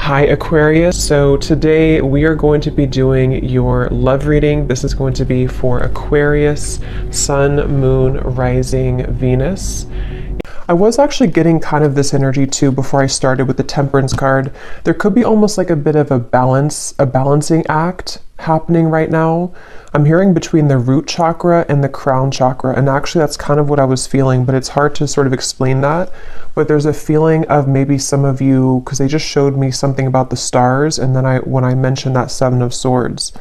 Hi Aquarius, so today we are going to be doing your love reading. This is going to be for Aquarius, Sun, Moon, Rising, Venus. I was actually getting kind of this energy too before I started with the Temperance card. There could be almost like a bit of a balancing act happening right now. I'm hearing between the root chakra and the crown chakra, and actually that's kind of what I was feeling, but it's hard to sort of explain that. But there's a feeling of maybe some of you, because they just showed me something about the stars, and then when I mentioned that Seven of Swords.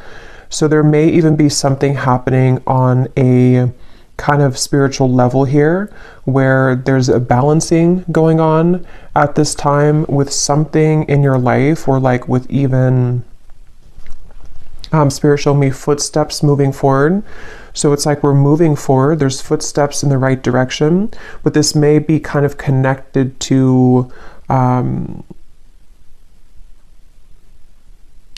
So there may even be something happening on a kind of spiritual level here where there's a balancing going on at this time with something in your life, or like with even spiritual me footsteps moving forward. So it's like we're moving forward, there's footsteps in the right direction, but this may be kind of connected to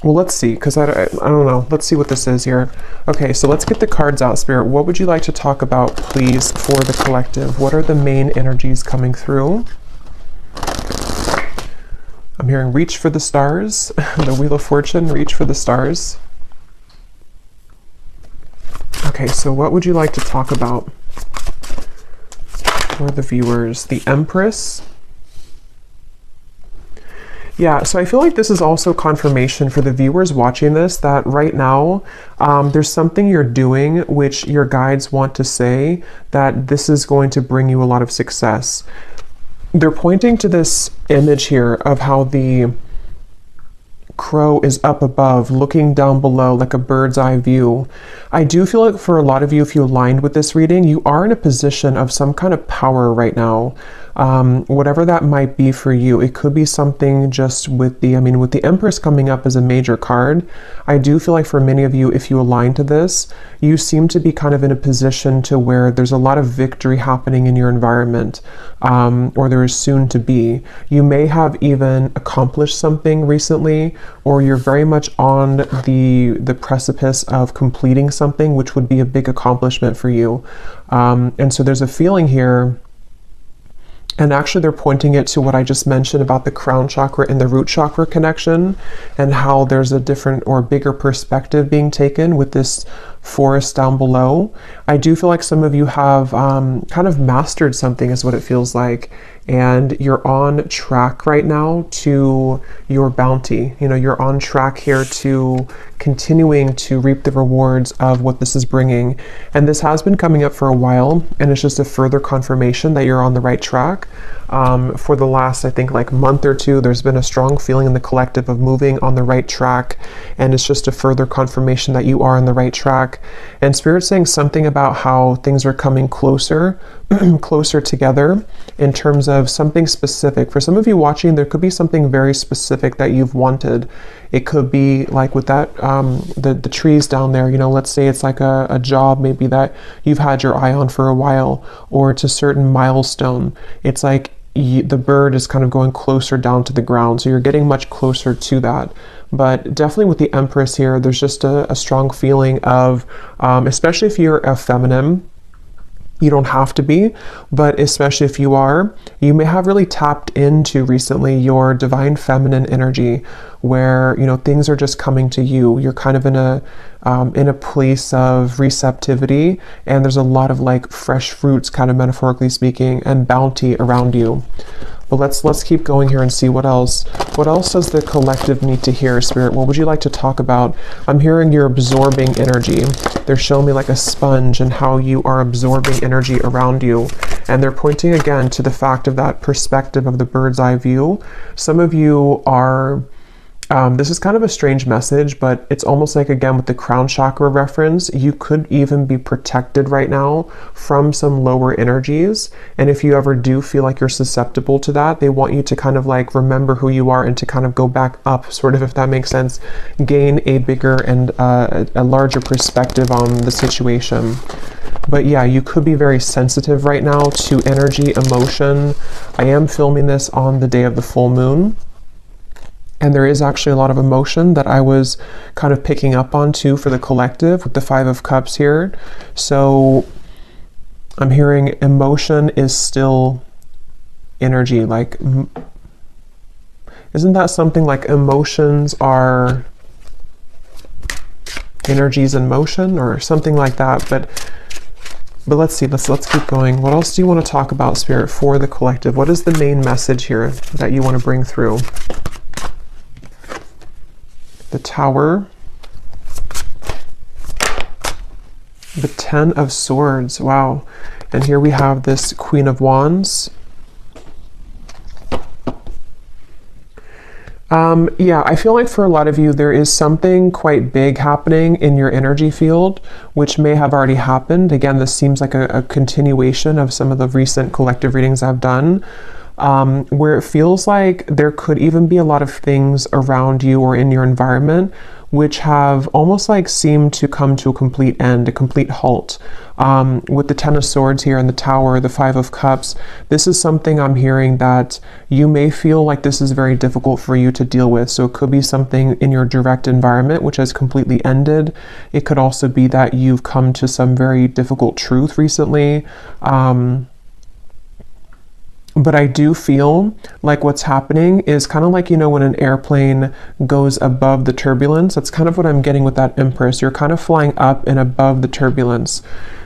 well, let's see, because I don't know. Let's see what this is here. Okay, so let's get the cards out, Spirit. What would you like to talk about, please, for the collective? What are the main energies coming through? I'm hearing reach for the stars. The Wheel of Fortune, reach for the stars. Okay, so what would you like to talk about for the viewers? The Empress. Yeah, so I feel like this is also confirmation for the viewers watching this that right now there's something you're doing which your guides want to say that this is going to bring you a lot of success. They're pointing to this image here of how the crow is up above looking down below like a bird's eye view. I do feel like for a lot of you, if you aligned with this reading, you are in a position of some kind of power right now. Whatever that might be for you, it could be something just with the Empress coming up as a major card. I do feel like for many of you, if you align to this, you seem to be kind of in a position to where there's a lot of victory happening in your environment, or there is soon to be. You may have even accomplished something recently, or you're very much on the precipice of completing something, which would be a big accomplishment for you. And so there's a feeling here. And actually they're pointing it to what I just mentioned about the crown chakra and the root chakra connection, and how there's a different or bigger perspective being taken with this forest down below. I do feel like some of you have kind of mastered something is what it feels like, and you're on track right now to your bounty. You know, you're on track here to continuing to reap the rewards of what this is bringing. And this has been coming up for a while, and it's just a further confirmation that you're on the right track. For the last, I think, like month or two, there's been a strong feeling in the collective of moving on the right track, and it's just a further confirmation that you are on the right track. And Spirit's saying something about how things are coming closer closer together in terms of something specific. For some of you watching, there could be something very specific that you've wanted. It could be like with that the trees down there, you know, let's say it's like a job maybe that you've had your eye on for a while, or it's a certain milestone. It's like the bird is kind of going closer down to the ground, so you're getting much closer to that. But definitely with the Empress here, there's just a strong feeling of, especially if you're a feminine, you don't have to be, but especially if you are, you may have really tapped into recently your divine feminine energy, where, you know, things are just coming to you. You're kind of in a place of receptivity, and there's a lot of like fresh fruits, kind of metaphorically speaking, and bounty around you. But let's keep going here and see what else. What else does the collective need to hear, Spirit? What would you like to talk about? I'm hearing you're absorbing energy. They're showing me like a sponge and how you are absorbing energy around you. And they're pointing again to the fact of that perspective of the bird's eye view. Some of you are, this is kind of a strange message, but it's almost like, again, with the crown chakra reference, you could even be protected right now from some lower energies. And if you ever do feel like you're susceptible to that, they want you to kind of like remember who you are and to kind of go back up, sort of, if that makes sense, gain a bigger and a larger perspective on the situation. But yeah, you could be very sensitive right now to energy, emotion. I am filming this on the day of the full moon, and there is actually a lot of emotion that I was kind of picking up on too for the collective with the Five of Cups here. So I'm hearing emotion is still energy, like Isn't that something like emotions are energies in motion or something like that? But let's see, let's keep going. What else do you want to talk about, Spirit, for the collective? What is the main message here that you want to bring through? The Tower, the Ten of Swords. Wow. And here we have this Queen of Wands. Yeah, I feel like for a lot of you, there is something quite big happening in your energy field, which may have already happened. Again, this seems like a continuation of some of the recent collective readings I've done, where it feels like there could even be a lot of things around you or in your environment which have almost like seemed to come to a complete end, a complete halt. With the Ten of Swords here in the Tower, the Five of Cups, this is something I'm hearing that you may feel like this is very difficult for you to deal with. So it could be something in your direct environment which has completely ended. It could also be that you've come to some very difficult truth recently. But I do feel like what's happening is kind of like, you know, when an airplane goes above the turbulence, that's kind of what I'm getting with that Empress. You're kind of flying up and above the turbulence.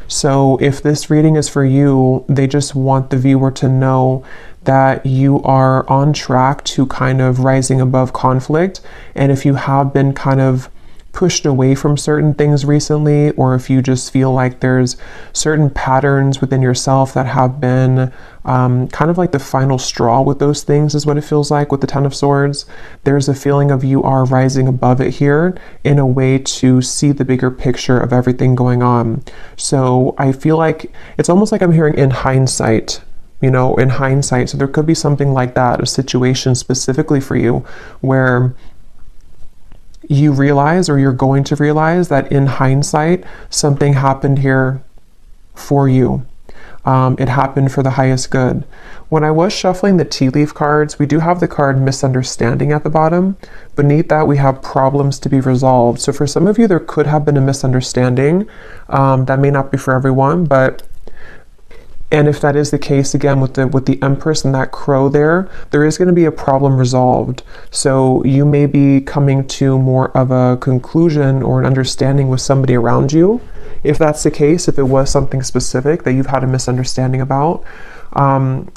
So if this reading is for you, they just want the viewer to know that you are on track to kind of rising above conflict. And if you have been kind of pushed away from certain things recently, or if you just feel like there's certain patterns within yourself that have been kind of like the final straw with those things, is what it feels like with the Ten of Swords. There's a feeling of you are rising above it here in a way to see the bigger picture of everything going on. So I feel like it's almost like I'm hearing in hindsight, you know, in hindsight. So there could be something like that, a situation specifically for you where you realize, or you're going to realize, that in hindsight, something happened here for you. It happened for the highest good. When I was shuffling the tea leaf cards, we do have the card misunderstanding at the bottom. Beneath that, we have problems to be resolved. So for some of you, there could have been a misunderstanding. That may not be for everyone, and if that is the case, again, with the Empress and that crow there is going to be a problem resolved. So you may be coming to more of a conclusion or an understanding with somebody around you. If that's the case, if it was something specific that you've had a misunderstanding about,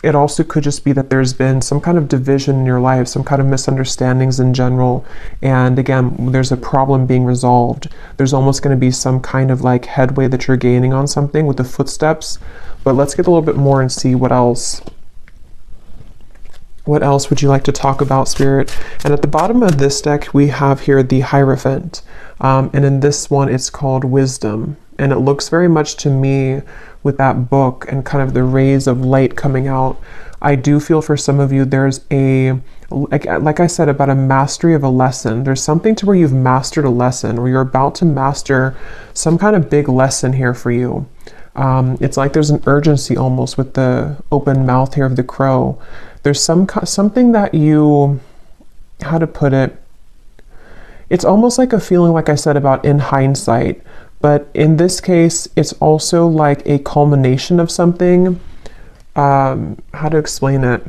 it also could just be that there's been some kind of division in your life, some kind of misunderstandings in general. And again, there's a problem being resolved. There's almost going to be some kind of like headway that you're gaining on something with the footsteps. But let's get a little bit more and see what else. What else would you like to talk about, Spirit? And at the bottom of this deck, we have here the Hierophant. And in this one, it's called Wisdom. And it looks very much to me with that book and kind of the rays of light coming out. I do feel for some of you, there's like I said, about a mastery of a lesson. There's something to where you've mastered a lesson, or you're about to master some kind of big lesson here for you. It's like there's an urgency almost with the open mouth here of the crow. There's something that you, how to put it, it's almost like a feeling, like I said, about in hindsight. But in this case, it's also like a culmination of something. How to explain it?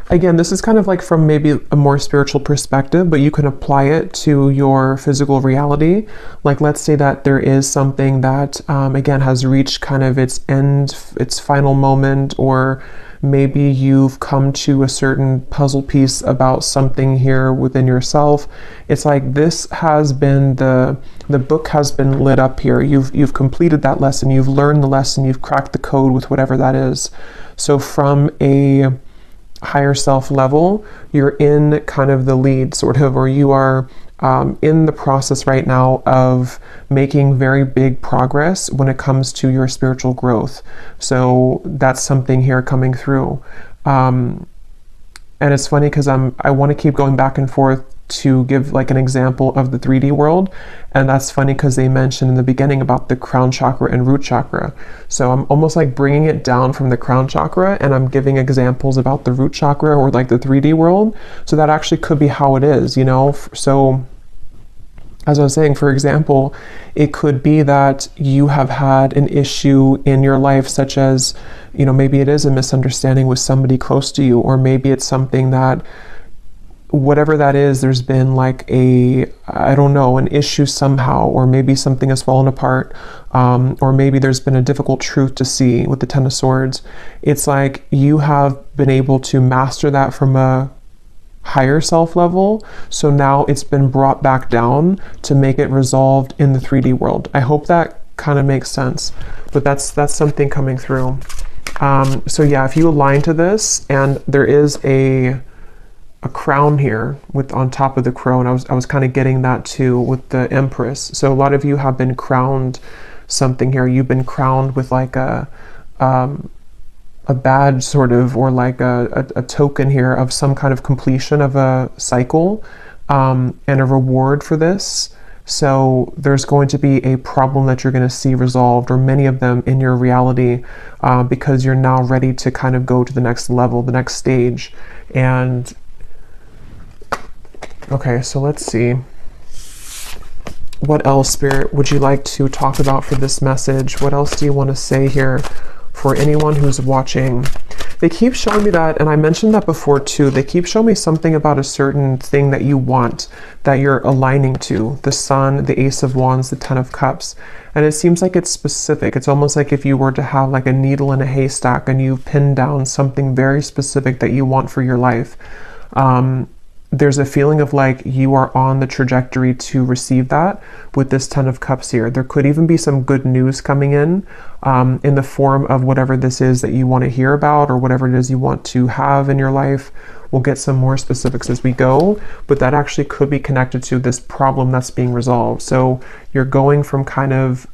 Again, this is kind of like from maybe a more spiritual perspective, but you can apply it to your physical reality. Like, let's say that there is something that, again, has reached kind of its end, its final moment, or maybe you've come to a certain puzzle piece about something here within yourself. It's like this has been the book has been lit up here. You've completed that lesson. You've learned the lesson. You've cracked the code with whatever that is. So from a higher self level, you're in kind of the lead, sort of, or you are in the process right now of making very big progress when it comes to your spiritual growth. So that's something here coming through. And it's funny because I want to keep going back and forth to give like an example of the 3D world. And that's funny because they mentioned in the beginning about the crown chakra and root chakra. So I'm almost like bringing it down from the crown chakra, and I'm giving examples about the root chakra or like the 3D world. So that actually could be how it is, you know? So as I was saying, for example, it could be that you have had an issue in your life, such as, you know, maybe it is a misunderstanding with somebody close to you, or maybe it's something that, whatever that is, there's been like I don't know, an issue somehow, or maybe something has fallen apart, or maybe there's been a difficult truth to see with the Ten of Swords. It's like you have been able to master that from a higher self level, so now it's been brought back down to make it resolved in the 3D world. I hope that kind of makes sense, but that's something coming through. So yeah, if you align to this, and there is a crown here with on top of the crone, I was kind of getting that too with the Empress. So a lot of you have been crowned something here. You've been crowned with like a badge sort of, or like a token here of some kind of completion of a cycle, and a reward for this. So there's going to be a problem that you're going to see resolved, or many of them in your reality, because you're now ready to kind of go to the next level, the next stage. And okay, so let's see. What else, Spirit, would you like to talk about for this message? What else do you want to say here for anyone who's watching? They keep showing me that, and I mentioned that before too, they keep showing me something about a certain thing that you want, that you're aligning to. The Sun, the Ace of Wands, the Ten of Cups. And it seems like it's specific. It's almost like if you were to have like a needle in a haystack and you pin down something very specific that you want for your life. There's a feeling of like you are on the trajectory to receive that with this Ten of Cups here. There could even be some good news coming in the form of whatever this is that you want to hear about, or whatever it is you want to have in your life. We'll get some more specifics as we go, but that actually could be connected to this problem that's being resolved. So you're going from kind of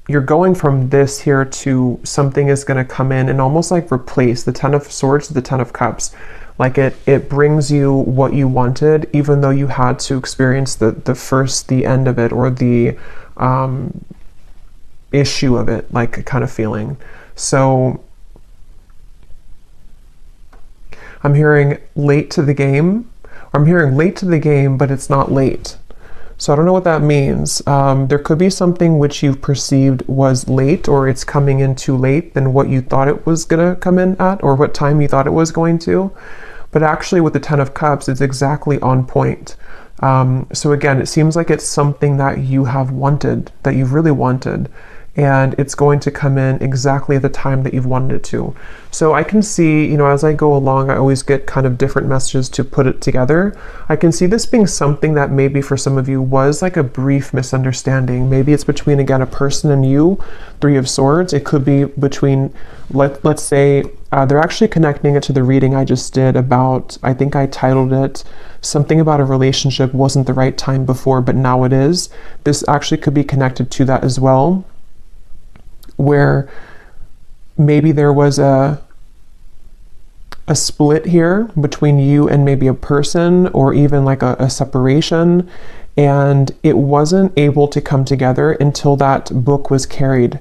you're going from this here to something is going to come in and almost like replace the Ten of Swords to the Ten of Cups. Like it brings you what you wanted, even though you had to experience the end of it, or the issue of it, like kind of feeling. So I'm hearing late to the game. I'm hearing late to the game, but it's not late. So I don't know what that means. There could be something which you've perceived was late, or it's coming in too late than what you thought it was going to come in at, or what time you thought it was going to. But actually with the Ten of Cups, it's exactly on point. So again, it seems like it's something that you have wanted, that you've really wanted, and it's going to come in exactly at the time that you've wanted it to. So I can see, you know, as I go along, I always get kind of different messages to put it together. I can see this being something that maybe for some of you was like a brief misunderstanding. Maybe it's between, again, a person and you, Three of Swords. It could be between, let's say, they're actually connecting it to the reading I just did about, I think I titled it something about a relationship wasn't the right time before, but now it is. This actually could be connected to that as well, where maybe there was a split here between you and maybe a person, or even like a separation, and it wasn't able to come together until that book was carried.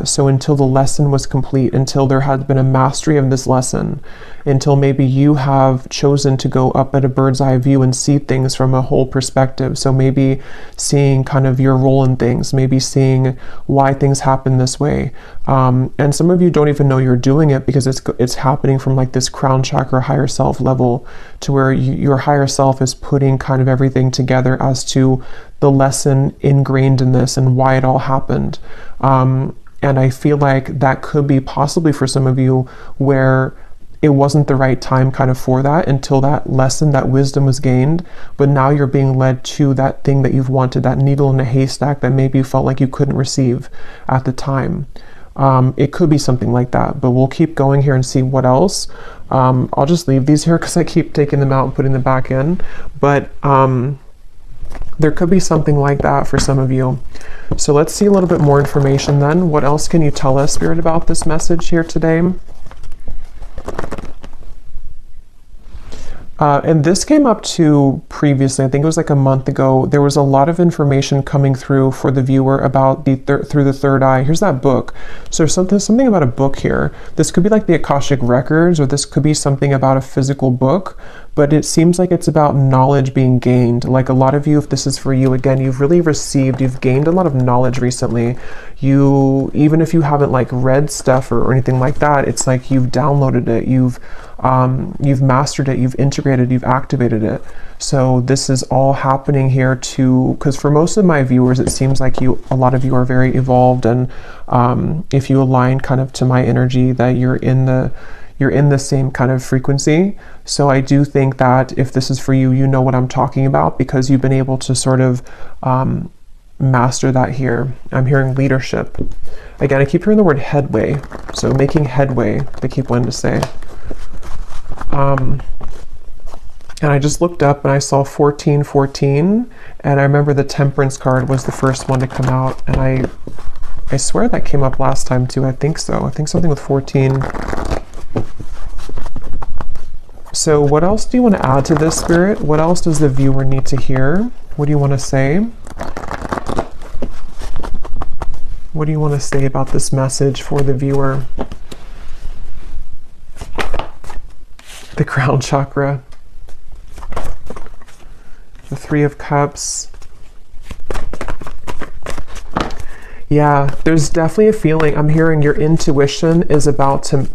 So until the lesson was complete, until there had been a mastery of this lesson, until maybe you have chosen to go up at a bird's eye view and see things from a whole perspective. So maybe seeing kind of your role in things, maybe seeing why things happen this way. And some of you don't even know you're doing it, because it's happening from like this crown chakra higher self level, to where your higher self is putting kind of everything together as to the lesson ingrained in this and why it all happened. And I feel like that could be possibly for some of you where it wasn't the right time kind of for that, until that lesson, that wisdom was gained. But now you're being led to that thing that you've wanted, that needle in a haystack that maybe you felt like you couldn't receive at the time. It could be something like that, but we'll keep going here and see what else. I'll just leave these here because I keep taking them out and putting them back in. But there could be something like that for some of you. So let's see a little bit more information then. What else can you tell us, Spirit, about this message here today? And this came up too previously. I think it was like a month ago. There was a lot of information coming through for the viewer about through the third eye. Here's that book. So something about a book here. This could be like the Akashic Records, or this could be something about a physical book, but it seems like it's about knowledge being gained. Like a lot of you, if this is for you, again, you've gained a lot of knowledge recently. Even if you haven't like read stuff or anything like that, it's like you've downloaded it, you've mastered it, you've integrated, you've activated it. So this is all happening here too, because for most of my viewers, it seems like a lot of you are very evolved, and if you align kind of to my energy, that you're in the same kind of frequency. So I do think that if this is for you, you know what I'm talking about, because you've been able to sort of master that here. I'm hearing leadership. Again, I keep hearing the word headway. So making headway, they keep wanting to say. And I just looked up and I saw 1414, and I remember the Temperance card was the first one to come out, and I swear that came up last time too. I think so. I think something with 14. So what else do you want to add to this, Spirit? What else does the viewer need to hear? What do you want to say? What do you want to say about this message for the viewer? The crown chakra. The Three of Cups. Yeah, there's definitely a feeling. I'm hearing your intuition is about to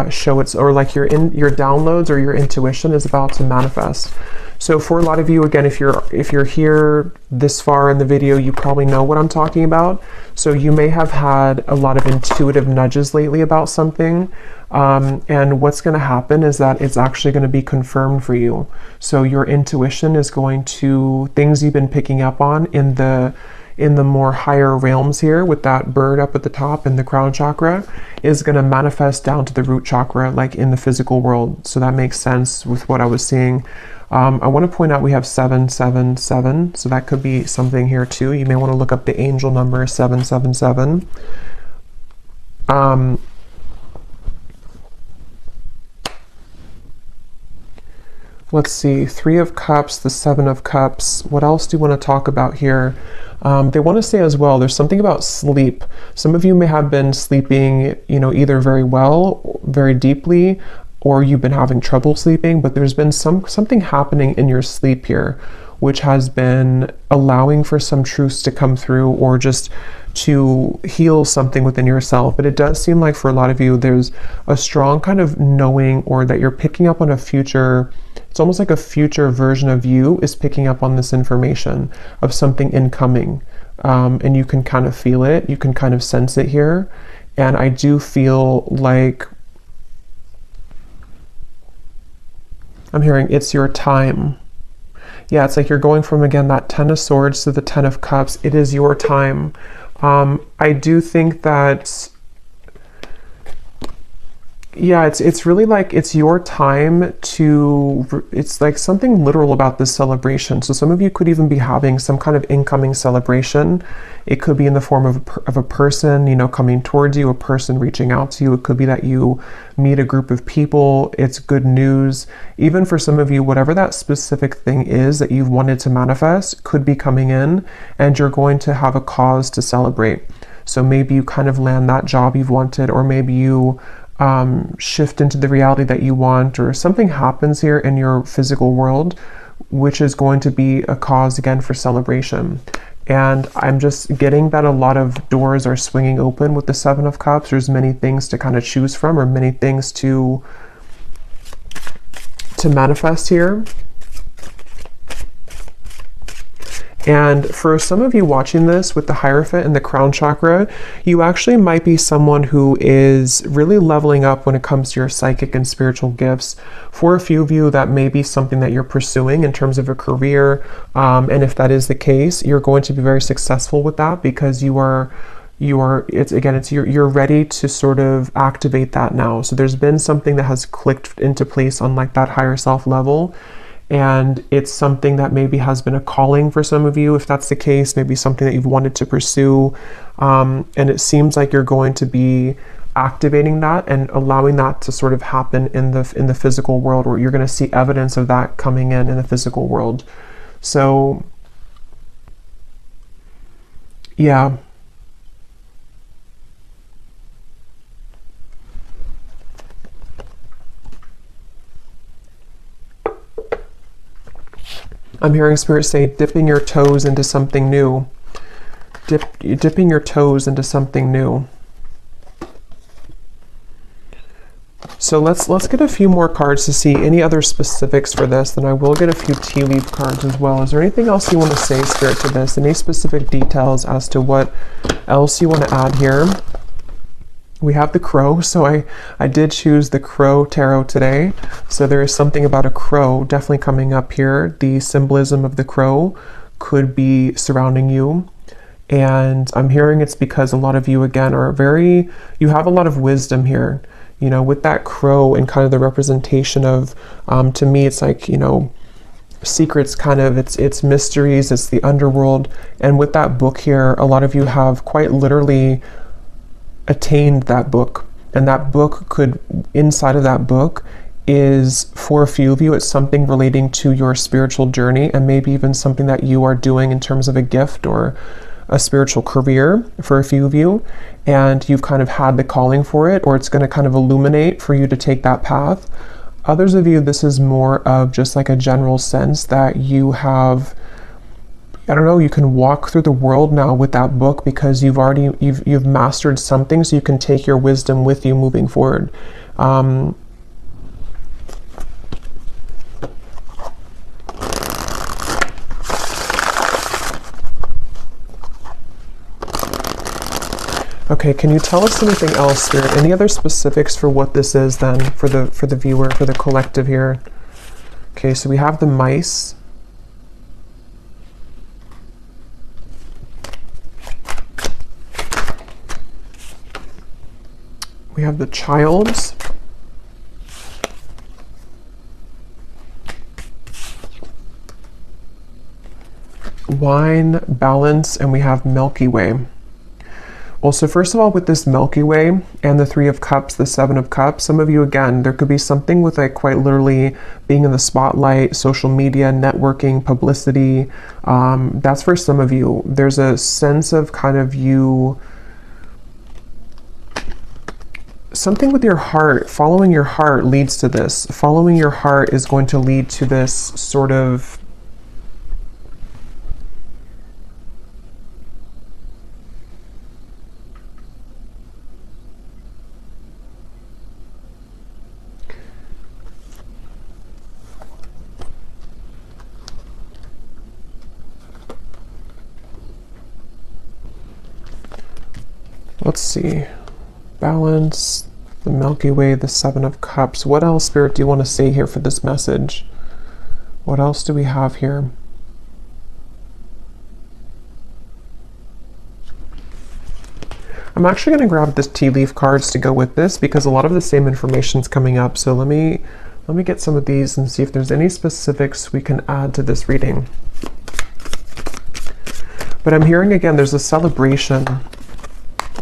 show its, or like your downloads or your intuition is about to manifest. So for a lot of you, again, if you're here this far in the video, you probably know what I'm talking about. So you may have had a lot of intuitive nudges lately about something. And what's going to happen is that it's actually going to be confirmed for you. So your intuition is going to, things you've been picking up on in the more higher realms here with that bird up at the top in the crown chakra, is going to manifest down to the root chakra, like in the physical world. So that makes sense with what I was seeing. I want to point out we have 777, so that could be something here too. You may want to look up the angel number 777. Let's see, Three of Cups, the Seven of Cups. What else do you want to talk about here? They want to say as well, there's something about sleep. Some of you may have been sleeping, either very well, very deeply, or you've been having trouble sleeping, but there's been something happening in your sleep here, which has been allowing for some truths to come through, or just to heal something within yourself. But it does seem like for a lot of you, there's a strong kind of knowing, or that you're picking up on a future. It's almost like a future version of you is picking up on this information of something incoming. And you can kind of feel it. You can kind of sense it here. And I do feel like I'm hearing it's your time. Yeah, it's like you're going from, again, that Ten of Swords to the Ten of Cups. It is your time. I do think that, yeah, it's really like it's your time to, it's like something literal about this celebration. So some of you could even be having some kind of incoming celebration. It could be in the form of a person, coming towards you, a person reaching out to you. It could be that you meet a group of people. It's good news. Even for some of you, whatever that specific thing is that you've wanted to manifest could be coming in, and you're going to have a cause to celebrate. So maybe you kind of land that job you've wanted, or maybe you shift into the reality that you want, or something happens here in your physical world, which is going to be a cause again for celebration. And I'm just getting that a lot of doors are swinging open with the Seven of Cups. There's many things to kind of choose from, or many things to manifest here. And for some of you watching this with the Hierophant and the crown chakra, you actually might be someone who is really leveling up when it comes to your psychic and spiritual gifts. For a few of you, that may be something that you're pursuing in terms of a career. And if that is the case, you're going to be very successful with that, because you're ready to sort of activate that now. So there's been something that has clicked into place on like that higher self level. And it's something that maybe has been a calling for some of you. If that's the case, maybe something that you've wanted to pursue. And it seems like you're going to be activating that and allowing that to sort of happen in the physical world, where you're going to see evidence of that coming in the physical world. So yeah. I'm hearing Spirit say dipping your toes into something new. Dipping your toes into something new. So let's get a few more cards to see any other specifics for this. Then I will get a few tea leaf cards as well. Is there anything else you want to say, Spirit, to this? Any specific details as to what else you want to add here? We have the crow, so I did choose the crow tarot today. So there is something about a crow definitely coming up here. The symbolism of the crow could be surrounding you. And I'm hearing it's because a lot of you, again, you have a lot of wisdom here. You know, with that crow and kind of the representation of, to me, it's like, you know, secrets, kind of, it's mysteries, it's the underworld. And with that book here, a lot of you have quite literally attained that book, and that book could, inside of that book is, for a few of you, it's something relating to your spiritual journey, and maybe even something that you are doing in terms of a gift or a spiritual career for a few of you, and you've kind of had the calling for it, or it's going to kind of illuminate for you to take that path. Others of you, this is more of just like a general sense that you have, I don't know, you can walk through the world now with that book because you've mastered something, so you can take your wisdom with you moving forward. Okay, can you tell us anything else, Spirit? Any other specifics for what this is then, for the viewer, for the collective here? Okay, so we have the mice. We have the child. Wine, balance, and we have Milky Way. Well, so first of all, with this Milky Way and the Three of Cups, the Seven of Cups, some of you, again, there could be something with like quite literally being in the spotlight, social media, networking, publicity. That's for some of you. There's a sense of kind of you, something with your heart, following your heart leads to this. Following your heart is going to lead to this sort of let's see. Balance, the Milky Way, the Seven of Cups. What else, Spirit, do you want to say here for this message? What else do we have here? I'm actually going to grab this tea leaf cards to go with this because a lot of the same information is coming up. So let me get some of these and see if there's any specifics we can add to this reading. But I'm hearing, again, there's a celebration.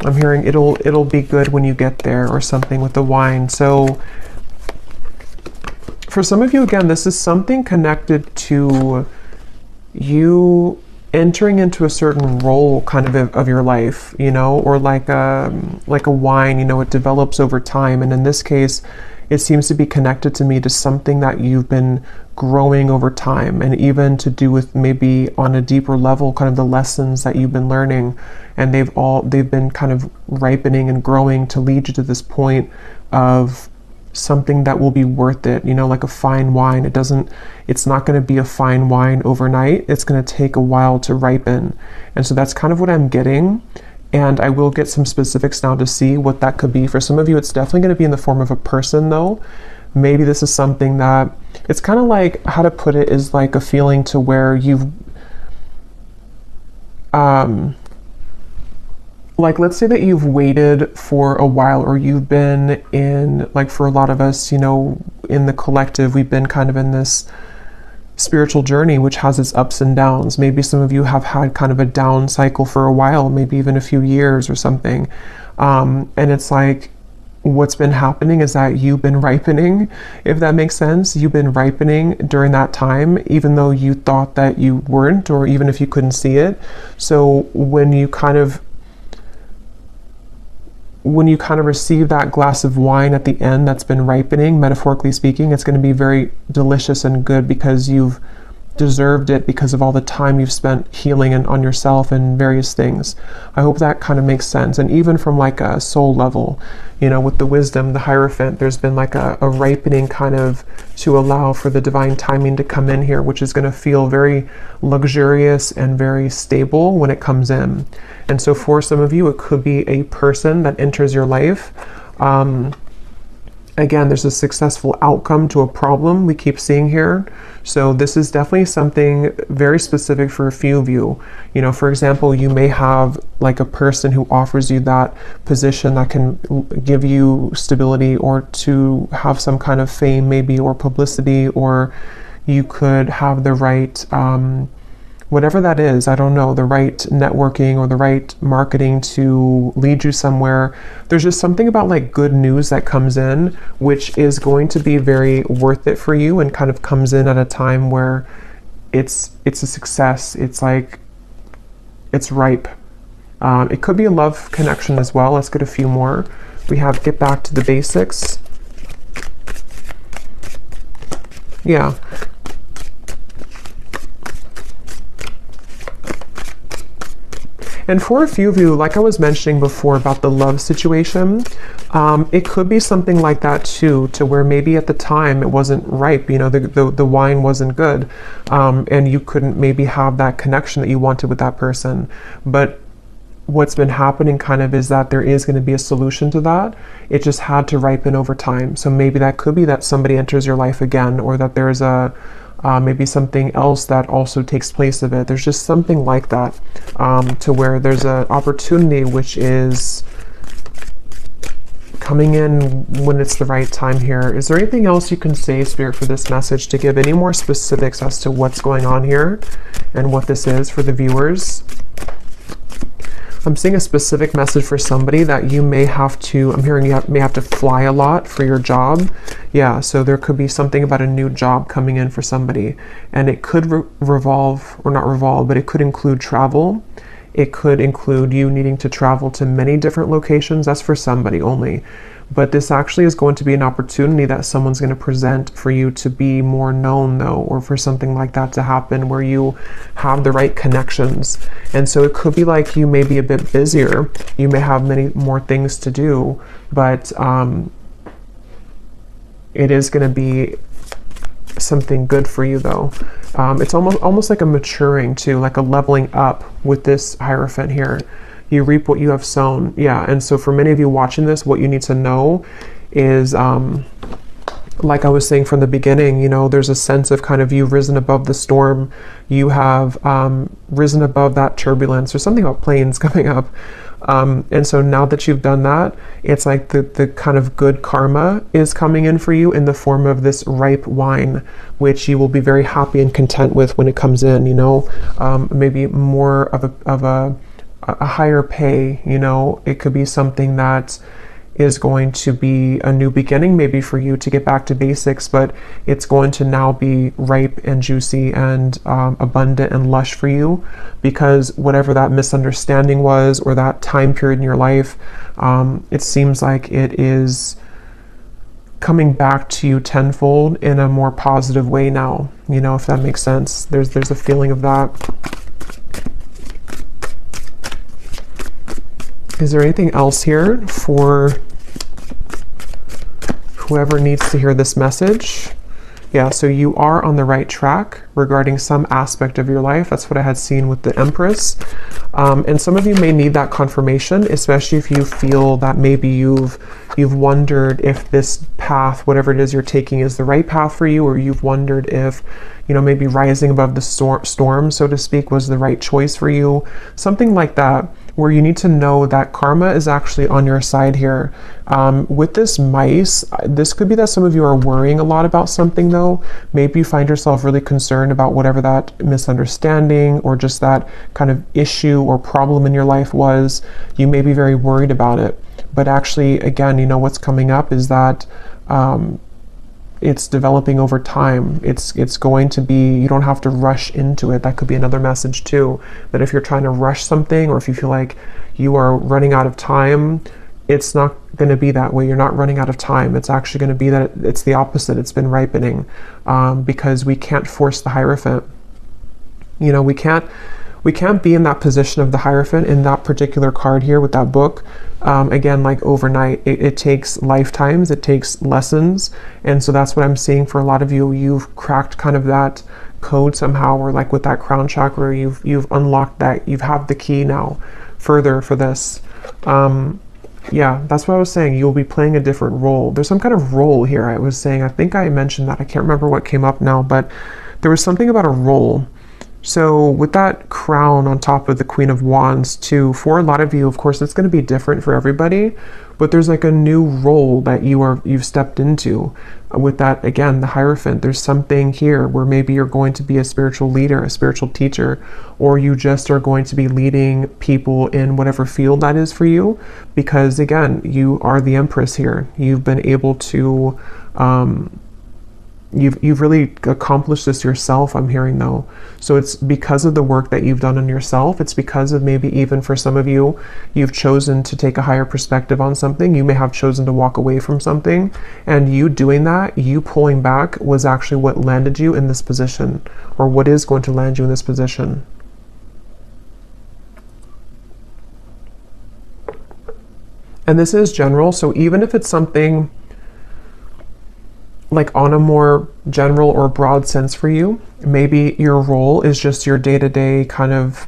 I'm hearing it'll be good when you get there, or something with the wine. So for some of you, again, this is something connected to you entering into a certain role kind of your life, you know, or like a wine, you know, it develops over time. And in this case, it seems to be connected to me to something that you've been growing over time, and even to do with maybe on a deeper level, kind of the lessons that you've been learning, and they've been kind of ripening and growing to lead you to this point of something that will be worth it, you know, like a fine wine. It's not going to be a fine wine overnight. It's going to take a while to ripen. And so that's kind of what I'm getting. And I will get some specifics now to see what that could be. For some of you, it's definitely going to be in the form of a person, though. Maybe this is something that, it's kind of like, how to put it, is like a feeling to where you've, like, let's say that you've waited for a while, or you've been in, like for a lot of us, you know, in the collective, we've been kind of in this spiritual journey, which has its ups and downs. Maybe some of you have had kind of a down cycle for a while, maybe even a few years or something. And it's like, what's been happening is that you've been ripening, if that makes sense. You've been ripening during that time, even though you thought that you weren't, or even if you couldn't see it. So when you kind of receive that glass of wine at the end that's been ripening, metaphorically speaking, it's going to be very delicious and good because you've deserved it because of all the time you've spent healing and on yourself and various things. I hope that kind of makes sense. And even from like a soul level, you know, with the wisdom, the Hierophant, there's been like a ripening kind of to allow for the divine timing to come in here, which is going to feel very luxurious and very stable when it comes in. And so for some of you, it could be a person that enters your life. Again, there's a successful outcome to a problem we keep seeing here. So this is definitely something very specific for a few of you. You know, for example, you may have like a person who offers you that position that can give you stability, or to have some kind of fame maybe, or publicity, or you could have the right whatever that is, I don't know, the right networking or the right marketing to lead you somewhere. There's just something about like good news that comes in, which is going to be very worth it for you, and kind of comes in at a time where it's a success. It's like, it's ripe. It could be a love connection as well. Let's get a few more. We have get back to the basics. Yeah. And for a few of you, like I was mentioning before about the love situation, it could be something like that too, to where maybe at the time it wasn't ripe, you know, the wine wasn't good, and you couldn't maybe have that connection that you wanted with that person. But what's been happening kind of is that there is going to be a solution to that. It just had to ripen over time. So maybe that could be that somebody enters your life again, or that there's a maybe something else that also takes place of it. There's just something like that, to where there's an opportunity which is coming in when it's the right time here. Is there anything else you can say, Spirit, for this message, to give any more specifics as to what's going on here and what this is for the viewers? I'm seeing a specific message for somebody that you may have to, I'm hearing you may have to fly a lot for your job. Yeah, so there could be something about a new job coming in for somebody. And it could revolve, or not revolve, but it could include travel. It could include you needing to travel to many different locations. That's for somebody only. But this actually is going to be an opportunity that someone's going to present for you to be more known, though, or for something like that to happen where you have the right connections. And so it could be like you may be a bit busier. You may have many more things to do, but it is going to be something good for you, though. It's almost like a maturing too, like a leveling up with this Hierophant here. You reap what you have sown. Yeah, and so for many of you watching this, what you need to know is, like I was saying from the beginning, you know, there's a sense of kind of you've risen above the storm. You have risen above that turbulence, or something about planes coming up. And so now that you've done that, it's like the kind of good karma is coming in for you in the form of this ripe wine, which you will be very happy and content with when it comes in, you know, maybe more of a higher pay, you know. It could be something that is going to be a new beginning maybe for you to get back to basics, but it's going to now be ripe and juicy and abundant and lush for you, because whatever that misunderstanding was, or that time period in your life, it seems like it is coming back to you tenfold in a more positive way now, you know, if that makes sense. There's a feeling of that. Is there anything else here for whoever needs to hear this message? Yeah, so you are on the right track regarding some aspect of your life. That's what I had seen with the Empress. And some of you may need that confirmation, especially if you feel that maybe you've wondered if this path, whatever it is you're taking, is the right path for you, or you've wondered if, you know, maybe rising above the storm, so to speak, was the right choice for you. Something like that, where you need to know that karma is actually on your side here. With this mice, this could be that some of you are worrying a lot about something, though. Maybe you find yourself really concerned about whatever that misunderstanding or just that kind of issue or problem in your life was. You may be very worried about it. but actually, again, you know, what's coming up is that it's developing over time. It's going to be, you don't have to rush into it. That could be another message too, that if you're trying to rush something, or if you feel like you are running out of time, it's not going to be that way. You're not running out of time. It's actually going to be that it's the opposite. It's been ripening, because we can't force the Hierophant. You know, we can't be in that position of the Hierophant in that particular card here with that book. Again, like overnight, it takes lifetimes, it takes lessons. And so that's what I'm seeing for a lot of you. You've cracked kind of that code somehow, or like with that crown chakra, you've unlocked that, you've have the key now further for this. Yeah, that's what I was saying. You'll be playing a different role. There's some kind of role here. I was saying, I think I mentioned that. I can't remember what came up now, but there was something about a role. So with that crown on top of the Queen of Wands too, for a lot of you, of course, it's going to be different for everybody, but there's like a new role that you've stepped into with that. Again, the Hierophant, there's something here where maybe you're going to be a spiritual leader, a spiritual teacher, or you just are going to be leading people in whatever field that is for you, because again, you are the Empress here. You've been able to, You've really accomplished this yourself, I'm hearing though. So it's because of the work that you've done on yourself. It's because of maybe even for some of you, you've chosen to take a higher perspective on something. You may have chosen to walk away from something, and you doing that, you pulling back, was actually what landed you in this position, or what is going to land you in this position. And this is general, so even if it's something like on a more general or broad sense for you, maybe your role is just your day-to-day kind of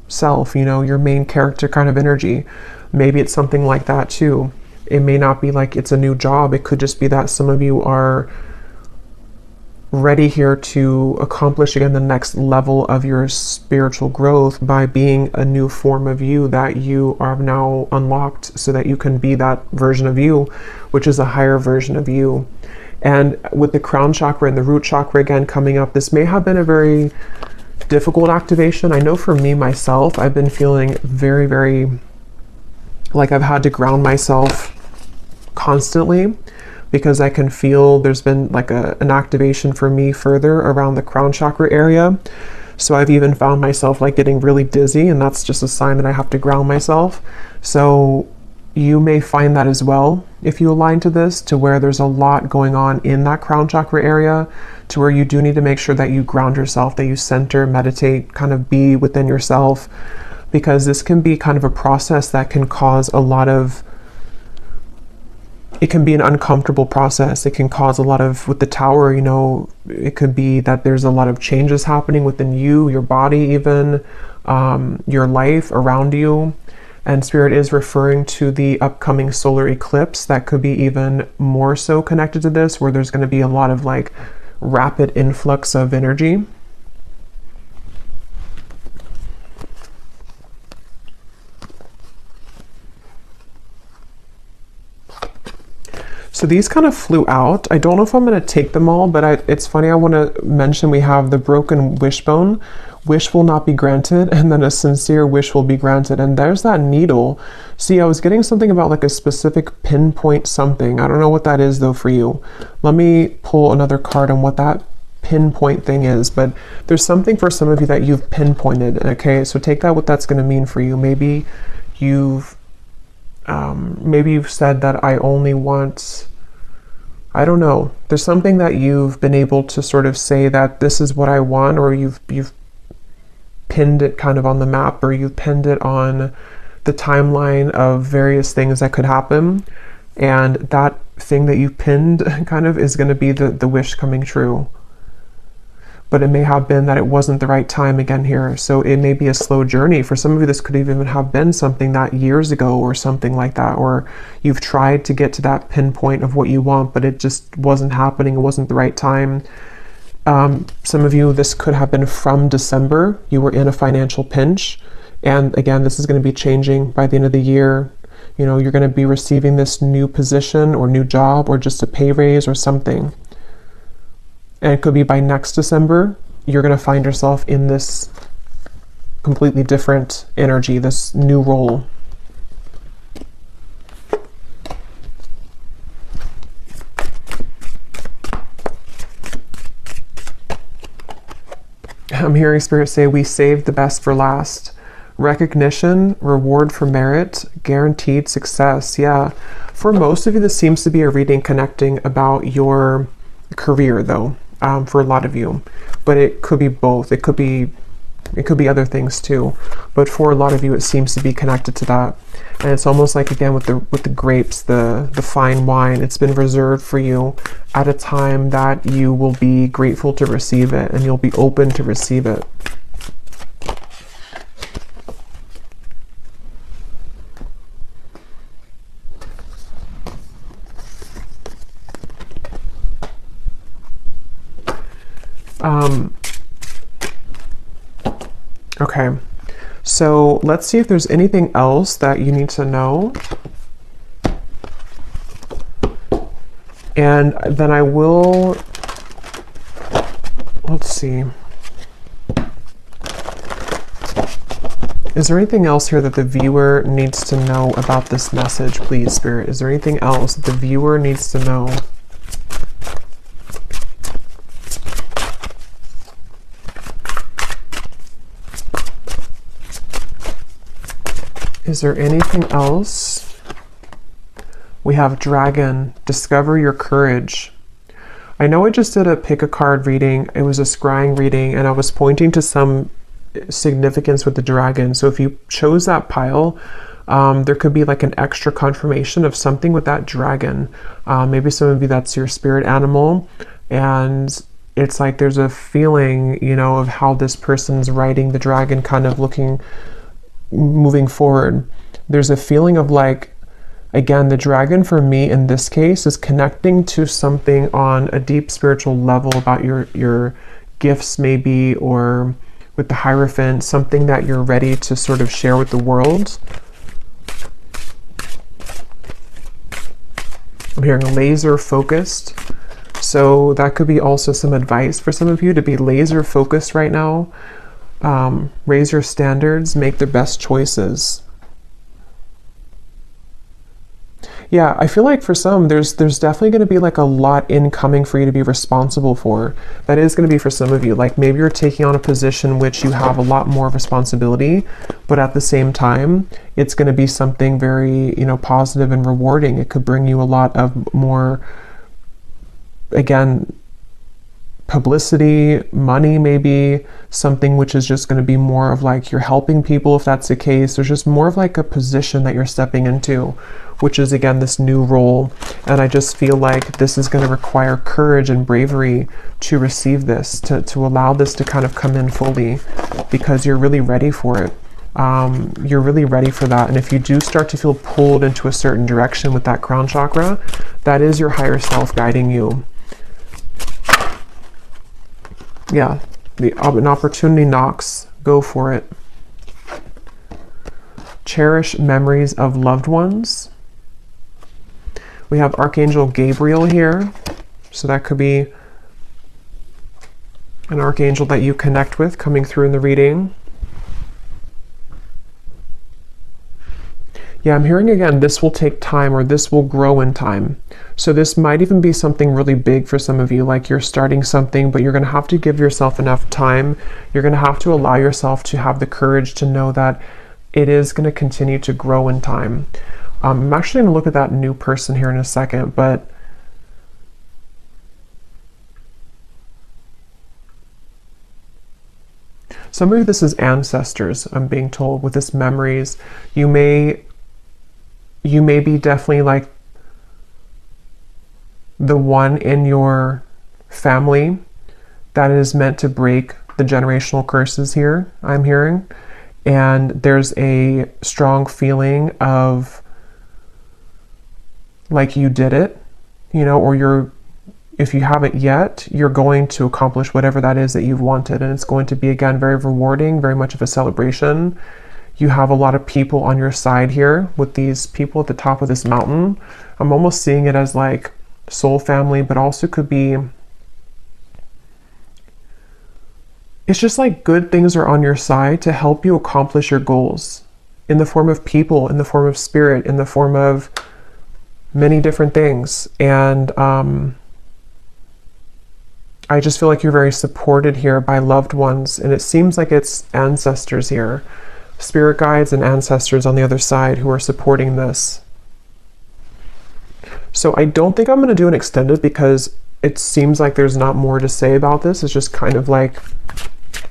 self, you know, your main character kind of energy. Maybe it's something like that too. It may not be like it's a new job. It could just be that some of you are ready here to accomplish again the next level of your spiritual growth by being a new form of you that you are now unlocked, so that you can be that version of you, which is a higher version of you. And with the crown chakra and the root chakra again coming up, this may have been a very difficult activation. I know for me, myself, I've been feeling very, very like I've had to ground myself constantly, because I can feel there's been like an activation for me further around the crown chakra area. So I've even found myself like getting really dizzy, and that's just a sign that I have to ground myself. So you may find that as well if you align to this, to where there's a lot going on in that crown chakra area, to where you do need to make sure that you ground yourself, that you center, meditate, kind of be within yourself, because this can be kind of a process that can cause a lot of, it can be an uncomfortable process. It can cause a lot of, with the Tower, you know, it could be that there's a lot of changes happening within you, your body even, your life around you. And Spirit is referring to the upcoming solar eclipse that could be even more so connected to this, where there's going to be a lot of like rapid influx of energy. So these kind of flew out. I don't know if I'm going to take them all, but it's funny. I want to mention we have the broken wishbone. Wish will not be granted, and then a sincere wish will be granted. And there's that needle. See, I was getting something about like a specific pinpoint something. I don't know what that is though for you. Let me pull another card on what that pinpoint thing is, but there's something for some of you that you've pinpointed. Okay, so take that, what that's going to mean for you. Maybe you've said that I only want, I don't know. There's something that you've been able to sort of say that this is what I want, or you've pinned it kind of on the map, or you've pinned it on the timeline of various things that could happen. And that thing that you pinned kind of is going to be the wish coming true. But it may have been that it wasn't the right time again here. So it may be a slow journey. For some of you, this could even have been something that years ago or something like that, or you've tried to get to that pinpoint of what you want, but it just wasn't happening. It wasn't the right time. Some of you, this could have been from December. You were in a financial pinch. And again, this is going to be changing by the end of the year. You know, you're going to be receiving this new position or new job, or just a pay raise or something. And it could be by next December, you're going to find yourself in this completely different energy, this new role. I'm hearing Spirit say, we saved the best for last. Recognition, reward for merit, guaranteed success. Yeah. For most of you, this seems to be a reading connecting about your career, though, for a lot of you. But it could be both. It could be other things too. But for a lot of you, it seems to be connected to that. And it's almost like, again, with the grapes, the fine wine, it's been reserved for you at a time that you will be grateful to receive it, and you'll be open to receive it. Okay, so let's see if there's anything else that you need to know. And then I will, let's see. Is there anything else here that the viewer needs to know about this message, please, Spirit? Is there anything else that the viewer needs to know? Is there anything else? We have Dragon. Discover your courage. I know I just did a pick a card reading. It was a scrying reading, and I was pointing to some significance with the dragon. So if you chose that pile, there could be like an extra confirmation of something with that dragon. Maybe some of you, that's your spirit animal. And it's like there's a feeling, you know, of how this person's riding the dragon, kind of moving forward. There's a feeling of like, again, the dragon for me in this case is connecting to something on a deep spiritual level about your gifts maybe, or with the Hierophant, something that you're ready to sort of share with the world. I'm hearing laser focused. So that could be also some advice for some of you to be laser focused right now. Raise your standards, make the best choices. Yeah, I feel like for some, there's definitely going to be like a lot incoming for you to be responsible for. That is going to be for some of you. Like maybe you're taking on a position which you have a lot more of responsibility, but at the same time, it's going to be something very, you know, positive and rewarding. It could bring you a lot of more, again, publicity, money, maybe something which is just going to be more of like you're helping people, if that's the case. There's just more of like a position that you're stepping into, which is again this new role. And I just feel like this is going to require courage and bravery to receive this, to allow this to kind of come in fully, because you're really ready for it. You're really ready for that. And if you do start to feel pulled into a certain direction with that crown chakra, that is your higher self guiding you. Yeah, an opportunity knocks. Go for it. Cherish memories of loved ones. We have Archangel Gabriel here. So that could be an archangel that you connect with coming through in the reading. Yeah, I'm hearing again, this will take time, or this will grow in time. So this might even be something really big for some of you, like you're starting something, but you're going to have to give yourself enough time. You're going to have to allow yourself to have the courage to know that it is going to continue to grow in time. I'm actually going to look at that new person here in a second, but some of you, this is ancestors, I'm being told, with this memories. You may be definitely like the one in your family that is meant to break the generational curses here, I'm hearing. And there's a strong feeling of like you did it, you know, or if you haven't yet, you're going to accomplish whatever that is that you've wanted. And it's going to be, again, very rewarding, very much of a celebration. You have a lot of people on your side here with these people at the top of this mountain. I'm almost seeing it as like soul family, but also could be, it's just like good things are on your side to help you accomplish your goals in the form of people, in the form of spirit, in the form of many different things. And I just feel like you're very supported here by loved ones, and it seems like it's ancestors here, spirit guides and ancestors on the other side who are supporting this. So I don't think I'm going to do an extended because it seems like there's not more to say about this. It's just kind of like,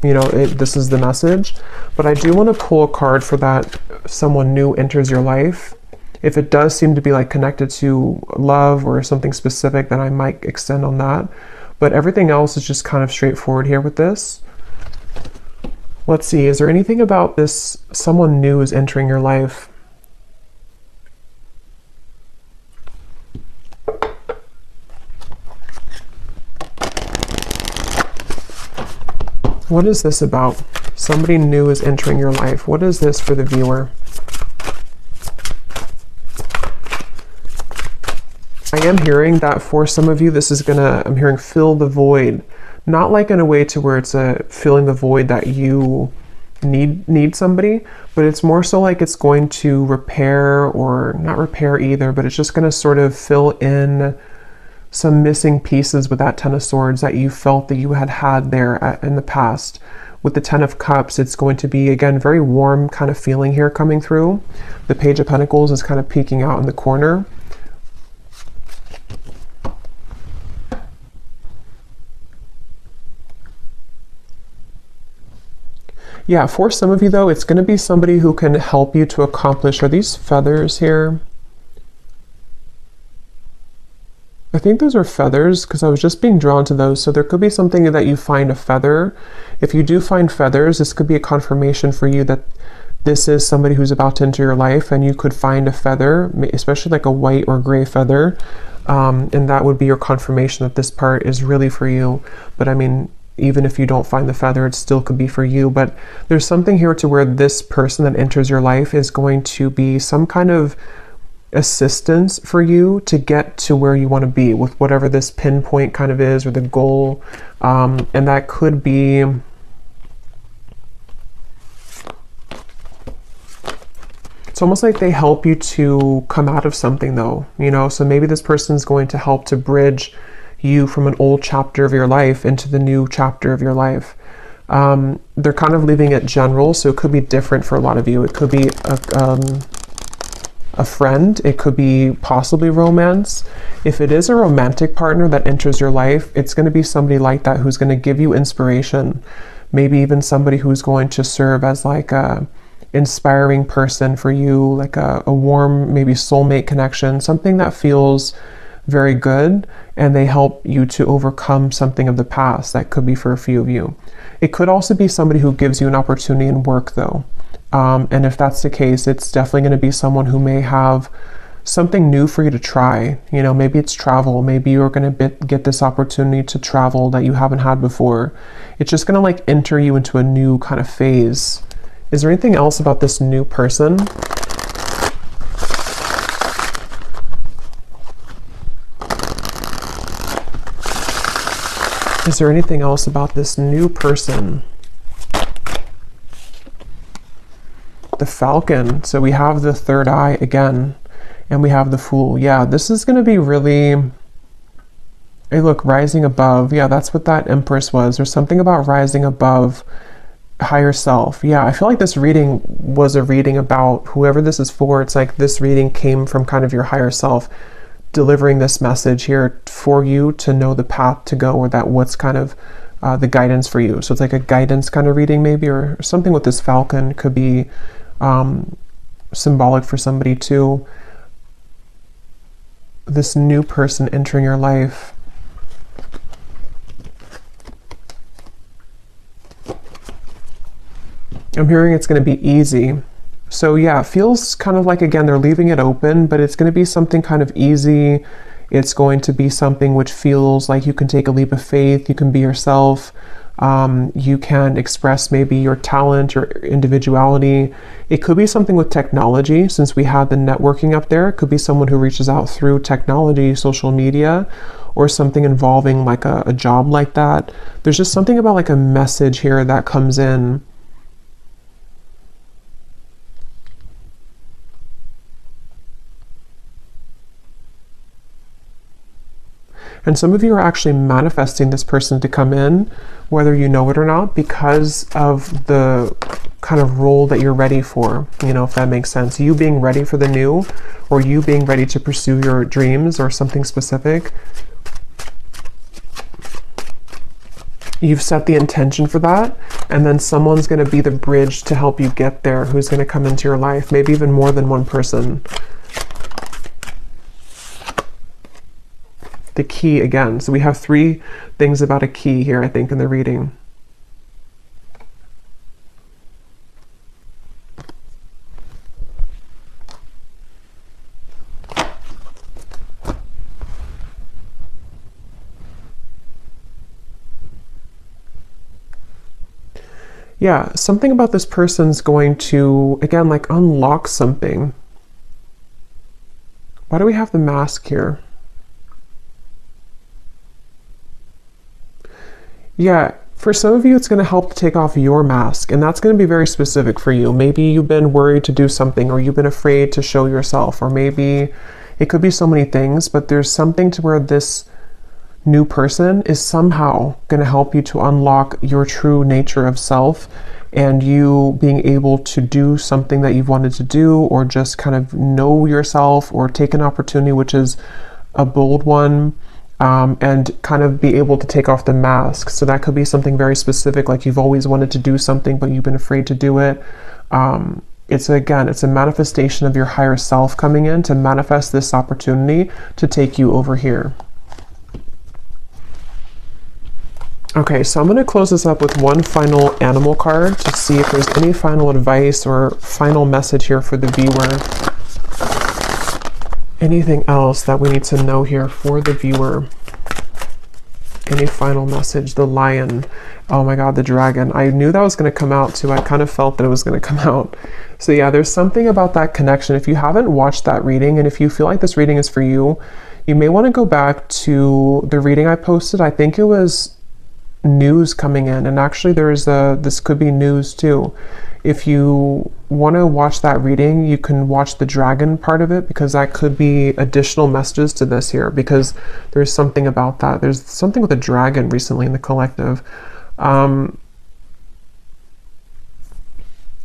you know, this is the message. But I do want to pull a card for that someone new enters your life. If it does seem to be like connected to love or something specific, then I might extend on that. But everything else is just kind of straightforward here with this. Let's see, is there anything about this someone new is entering your life? What is this about? Somebody new is entering your life. What is this for the viewer? I am hearing that for some of you, this is gonna, I'm hearing fill the void. Not like in a way to where it's a filling the void that you need somebody, but it's more so like it's going to repair, or not repair either, but it's just gonna sort of fill in some missing pieces with that Ten of Swords that you felt that you had there in the past. With the Ten of Cups, it's going to be, again, very warm kind of feeling here coming through. The Page of Pentacles is kind of peeking out in the corner. Yeah, for some of you though, it's going to be somebody who can help you to accomplish, are these feathers here? I think those are feathers because I was just being drawn to those. So there could be something that you find a feather. If you do find feathers, this could be a confirmation for you that this is somebody who's about to enter your life, and you could find a feather, especially like a white or gray feather. And that would be your confirmation that this part is really for you. But I mean, even if you don't find the feather, it still could be for you. But there's something here to where this person that enters your life is going to be some kind of assistance for you to get to where you want to be with whatever this pinpoint kind of is, or the goal. And that could be, it's almost like they help you to come out of something though, you know. So maybe this person is going to help to bridge you from an old chapter of your life into the new chapter of your life. They're kind of leaving it general, so it could be different for a lot of you. It could be a friend, it could be possibly romance. If it is a romantic partner that enters your life, it's going to be somebody like that who's going to give you inspiration. Maybe even somebody who's going to serve as like a inspiring person for you, like a warm, maybe soulmate connection, something that feels very good, and they help you to overcome something of the past. That could be for a few of you. It could also be somebody who gives you an opportunity in work though. And if that's the case, it's definitely going to be someone who may have something new for you to try. You know, maybe it's travel. Maybe you're going to get this opportunity to travel that you haven't had before. It's just going to like enter you into a new kind of phase. Is there anything else about this new person? Is there anything else about this new person? The Falcon. So we have the third eye again, and we have the Fool. Yeah, this is going to be really, hey look, rising above. Yeah, that's what that Empress was. There's something about rising above higher self. Yeah, I feel like this reading was a reading about whoever this is for. It's like this reading came from kind of your higher self delivering this message here for you to know the path to go, or that what's kind of the guidance for you. So it's like a guidance kind of reading maybe, or something with this Falcon could be symbolic for somebody too. This new person entering your life. I'm hearing it's going to be easy. So yeah, it feels kind of like, again, they're leaving it open, but it's going to be something kind of easy. It's going to be something which feels like you can take a leap of faith. You can be yourself. You can express maybe your talent, your individuality. It could be something with technology, since we had the networking up there. It could be someone who reaches out through technology, social media, or something involving like a job like that. There's just something about like a message here that comes in. And some of you are actually manifesting this person to come in, whether you know it or not, because of the kind of role that you're ready for, you know, if that makes sense. You being ready for the new, or you being ready to pursue your dreams or something specific. You've set the intention for that, and then someone's going to be the bridge to help you get there, who's going to come into your life, maybe even more than one person. The key again. So we have 3 things about a key here, I think, in the reading. Yeah, something about this person's going to, again, like unlock something. Why do we have the mask here? Yeah, for some of you, it's going to help to take off your mask, and that's going to be very specific for you. Maybe you've been worried to do something, or you've been afraid to show yourself, or maybe it could be so many things, but there's something to where this new person is somehow going to help you to unlock your true nature of self, and you being able to do something that you've wanted to do, or just kind of know yourself, or take an opportunity, which is a bold one, and kind of be able to take off the mask. So that could be something very specific, like you've always wanted to do something, but you've been afraid to do it. It's a manifestation of your higher self coming in to manifest this opportunity to take you over here. Okay, so I'm going to close this up with one final animal card to see if there's any final advice or final message here for the viewer. Anything else that we need to know here for the viewer? Any final message? The lion. Oh my God, the dragon. I knew that was going to come out too. I kind of felt that it was going to come out. So yeah, there's something about that connection. If you haven't watched that reading, and if you feel like this reading is for you, you may want to go back to the reading I posted. I think it was news coming in, and actually this could be news too. If you want to watch that reading, you can watch the dragon part of it, because that could be additional messages to this here, because there's something about that. There's something with a dragon recently in the collective.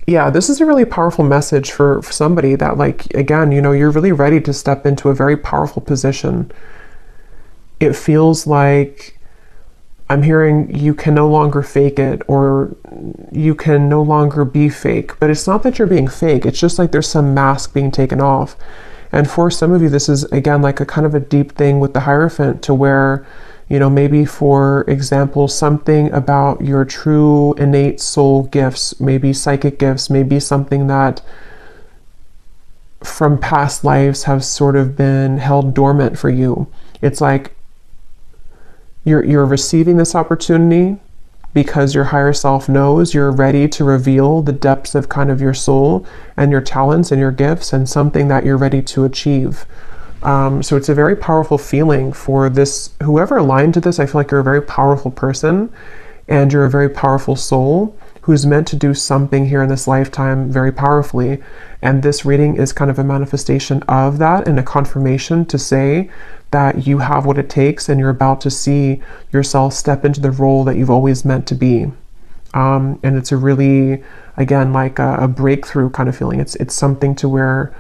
Yeah, this is a really powerful message for somebody that, like, again, you know, you're really ready to step into a very powerful position. It feels like I'm hearing you can no longer fake it, or you can no longer be fake. But it's not that you're being fake. It's just like there's some mask being taken off. And for some of you, this is, again, like a kind of a deep thing with the Hierophant, to where, you know, maybe, for example, something about your true innate soul gifts, maybe psychic gifts, maybe something that from past lives have sort of been held dormant for you. It's like you're receiving this opportunity because your higher self knows you're ready to reveal the depths of kind of your soul and your talents and your gifts, and something that you're ready to achieve. So it's a very powerful feeling for this, whoever aligned to this. I feel like you're a very powerful person, and you're a very powerful soul who's meant to do something here in this lifetime very powerfully. And this reading is kind of a manifestation of that, and a confirmation to say that you have what it takes, and you're about to see yourself step into the role that you've always meant to be. And it's a really, again, like a breakthrough kind of feeling. It's something to where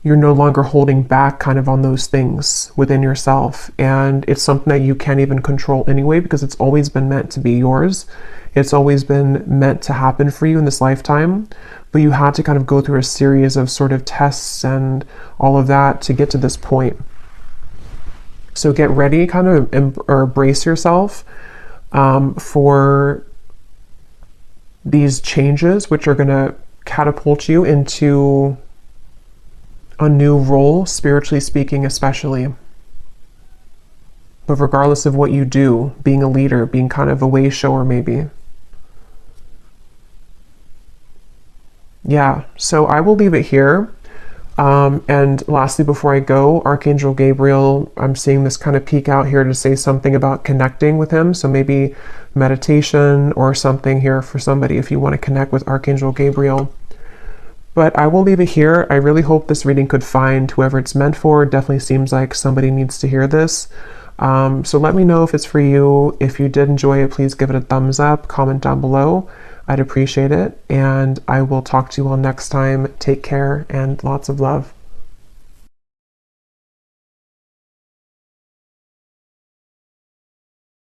you're no longer holding back kind of on those things within yourself. And it's something that you can't even control anyway, because it's always been meant to be yours. It's always been meant to happen for you in this lifetime. But you had to kind of go through a series of sort of tests and all of that to get to this point. So get ready, kind of embrace yourself for these changes, which are going to catapult you into a new role, spiritually speaking, especially. But regardless of what you do, being a leader, being kind of a way shower maybe. Yeah, so I will leave it here. And lastly, before I go, Archangel Gabriel, I'm seeing this kind of peek out here to say something about connecting with him. So maybe meditation or something here for somebody if you want to connect with Archangel Gabriel. But I will leave it here. I really hope this reading could find whoever it's meant for. It definitely seems like somebody needs to hear this. So let me know if it's for you. If you did enjoy it, please give it a thumbs up, comment down below. I'd appreciate it. And I will talk to you all next time. Take care and lots of love.